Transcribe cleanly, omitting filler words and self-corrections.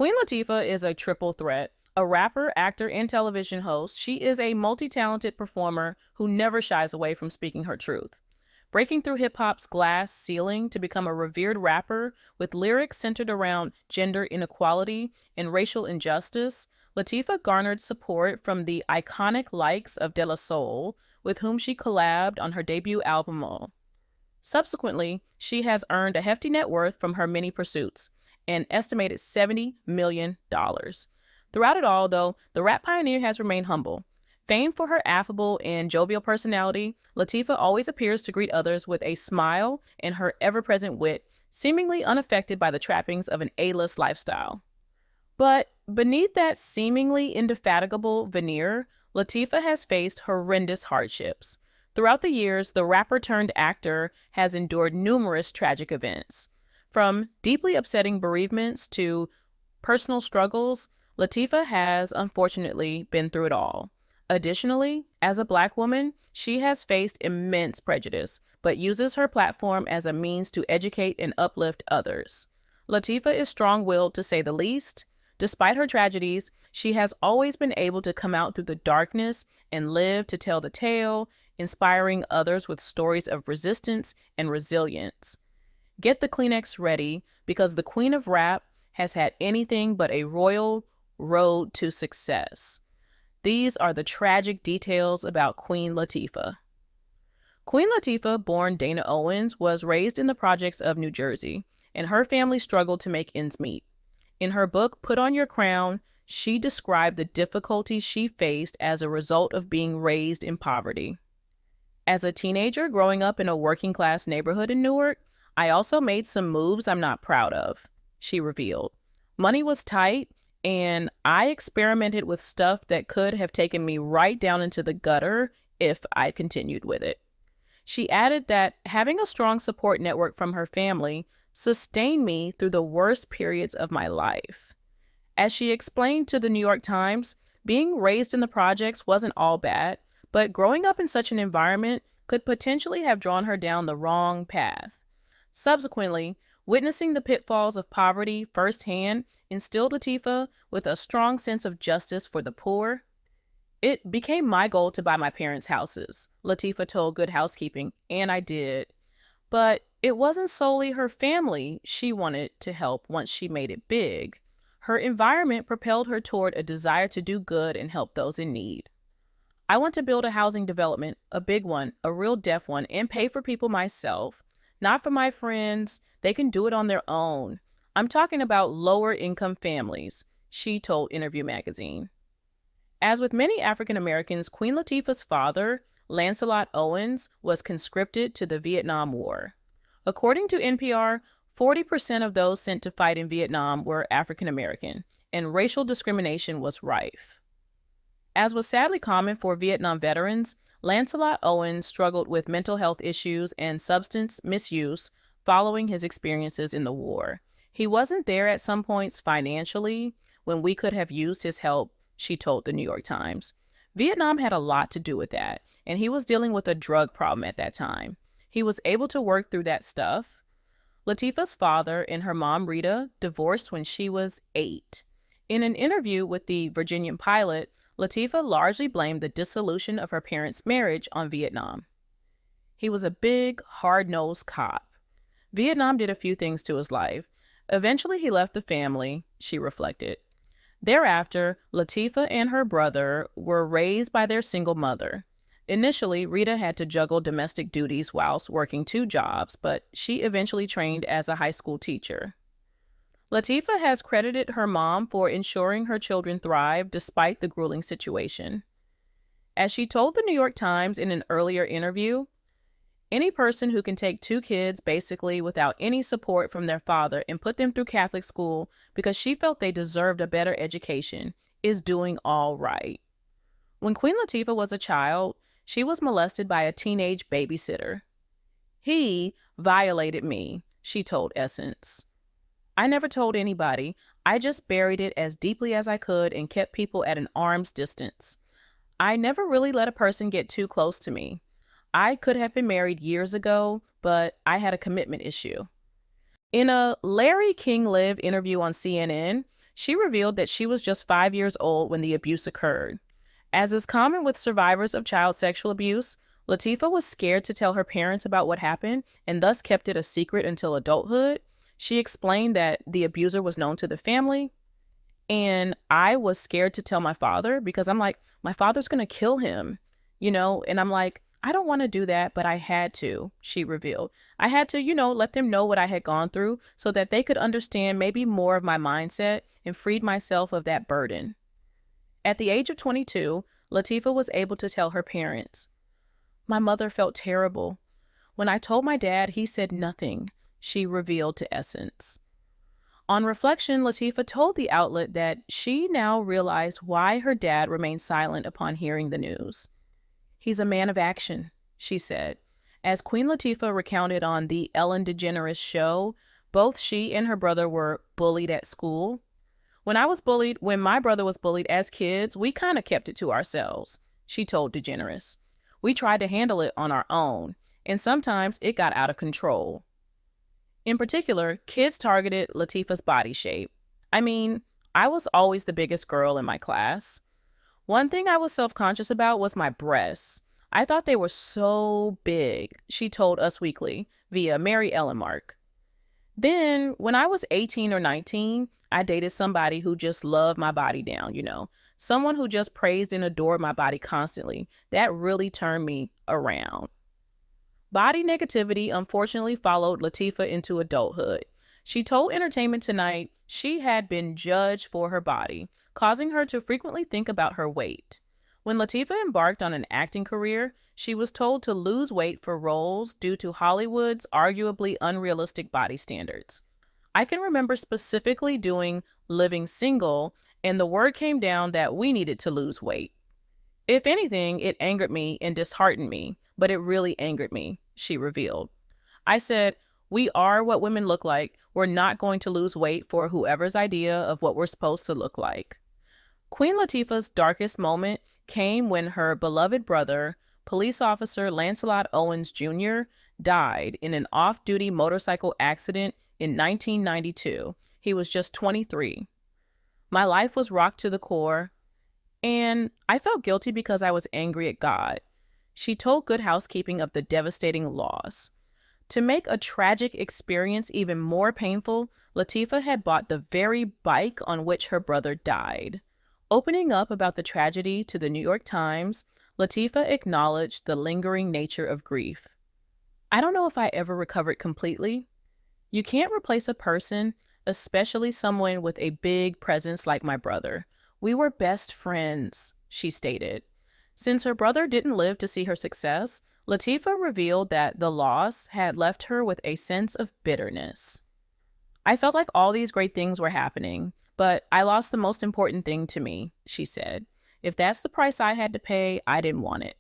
Queen Latifah is a triple threat. A rapper, actor, and television host, she is a multi-talented performer who never shies away from speaking her truth. Breaking through hip hop's glass ceiling to become a revered rapper with lyrics centered around gender inequality and racial injustice, Latifah garnered support from the iconic likes of De La Soul, with whom she collabed on her debut album. Subsequently, she has earned a hefty net worth from her many pursuits, an estimated $70 million. Throughout it all, though, the rap pioneer has remained humble. Famed for her affable and jovial personality, Latifah always appears to greet others with a smile and her ever-present wit, seemingly unaffected by the trappings of an A-list lifestyle. But beneath that seemingly indefatigable veneer, Latifah has faced horrendous hardships. Throughout the years, the rapper-turned-actor has endured numerous tragic events. From deeply upsetting bereavements to personal struggles, Latifah has unfortunately been through it all. Additionally, as a Black woman, she has faced immense prejudice, but uses her platform as a means to educate and uplift others. Latifah is strong-willed to say the least. Despite her tragedies, she has always been able to come out through the darkness and live to tell the tale, inspiring others with stories of resistance and resilience. Get the Kleenex ready, because the Queen of Rap has had anything but a royal road to success. These are the tragic details about Queen Latifah. Queen Latifah, born Dana Owens, was raised in the projects of New Jersey, and her family struggled to make ends meet. In her book, Put on Your Crown, she described the difficulties she faced as a result of being raised in poverty. As a teenager growing up in a working-class neighborhood in Newark, I also made some moves I'm not proud of, she revealed. Money was tight, and I experimented with stuff that could have taken me right down into the gutter if I'd continued with it. She added that having a strong support network from her family sustained me through the worst periods of my life. As she explained to the New York Times, being raised in the projects wasn't all bad, but growing up in such an environment could potentially have drawn her down the wrong path. Subsequently, witnessing the pitfalls of poverty firsthand instilled Latifah with a strong sense of justice for the poor. It became my goal to buy my parents' houses, Latifah told Good Housekeeping, and I did. But it wasn't solely her family she wanted to help once she made it big. Her environment propelled her toward a desire to do good and help those in need. I want to build a housing development, a big one, a real deaf one, and pay for people myself. Not for my friends. They can do it on their own. I'm talking about lower income families, she told Interview magazine. As with many African Americans, Queen Latifah's father, Lancelot Owens, was conscripted to the Vietnam War. According to NPR, 40% of those sent to fight in Vietnam were African American, and racial discrimination was rife. As was sadly common for Vietnam veterans, Lancelot Owens struggled with mental health issues and substance misuse following his experiences in the war. He wasn't there at some points financially when we could have used his help, she told the New York Times. Vietnam had a lot to do with that, and he was dealing with a drug problem at that time. He was able to work through that stuff. Latifah's father and her mom, Rita, divorced when she was 8. In an interview with the Virginian Pilot, Latifah largely blamed the dissolution of her parents' marriage on Vietnam. He was a big, hard-nosed cop. Vietnam did a few things to his life. Eventually, he left the family, she reflected. Thereafter, Latifah and her brother were raised by their single mother. Initially, Rita had to juggle domestic duties whilst working 2 jobs, but she eventually trained as a high school teacher. Latifah has credited her mom for ensuring her children thrive despite the grueling situation. As she told the New York Times in an earlier interview, any person who can take 2 kids basically without any support from their father and put them through Catholic school because she felt they deserved a better education is doing all right. When Queen Latifah was a child, she was molested by a teenage babysitter. He violated me, she told Essence. I never told anybody. I just buried it as deeply as I could and kept people at an arm's distance. I never really let a person get too close to me. I could have been married years ago, but I had a commitment issue. In a Larry King Live interview on CNN, She revealed that she was just 5 years old when the abuse occurred. As is common with survivors of child sexual abuse, Latifah was scared to tell her parents about what happened and thus kept it a secret until adulthood. She explained that the abuser was known to the family, and I was scared to tell my father because I'm like, my father's going to kill him, and I'm like, I don't want to do that, but I had to, she revealed. I had to, let them know what I had gone through so that they could understand maybe more of my mindset and freed myself of that burden. At the age of 22, Latifah was able to tell her parents, "My mother felt terrible. When I told my dad, he said nothing," she revealed to Essence. On reflection, Latifah told the outlet that she now realized why her dad remained silent upon hearing the news. "He's a man of action," she said. As Queen Latifah recounted on the Ellen DeGeneres show, both she and her brother were bullied at school. When my brother was bullied as kids, we kind of kept it to ourselves," she told DeGeneres. "We tried to handle it on our own, and sometimes it got out of control." In particular, kids targeted Latifah's body shape. I mean, I was always the biggest girl in my class. One thing I was self-conscious about was my breasts. I thought they were so big, she told Us Weekly via Mary Ellen Mark. Then, when I was 18 or 19, I dated somebody who just loved my body down, someone who just praised and adored my body constantly. That really turned me around. Body negativity unfortunately followed Latifah into adulthood. She told Entertainment Tonight she had been judged for her body, causing her to frequently think about her weight. When Latifah embarked on an acting career, she was told to lose weight for roles due to Hollywood's arguably unrealistic body standards. I can remember specifically doing Living Single, and the word came down that we needed to lose weight. If anything, it angered me and disheartened me, but it really angered me, she revealed. I said, "We are what women look like. We're not going to lose weight for whoever's idea of what we're supposed to look like." Queen Latifah's darkest moment came when her beloved brother, police officer Lancelot Owens Jr., died in an off-duty motorcycle accident in 1992. He was just 23. My life was rocked to the core, and I felt guilty because I was angry at God. She told Good Housekeeping of the devastating loss. To make a tragic experience even more painful, Latifah had bought the very bike on which her brother died. Opening up about the tragedy to the New York Times, Latifah acknowledged the lingering nature of grief. "I don't know if I ever recovered completely. You can't replace a person, especially someone with a big presence like my brother. We were best friends," she stated. Since her brother didn't live to see her success, Latifah revealed that the loss had left her with a sense of bitterness. "I felt like all these great things were happening, but I lost the most important thing to me," she said. "If that's the price I had to pay, I didn't want it."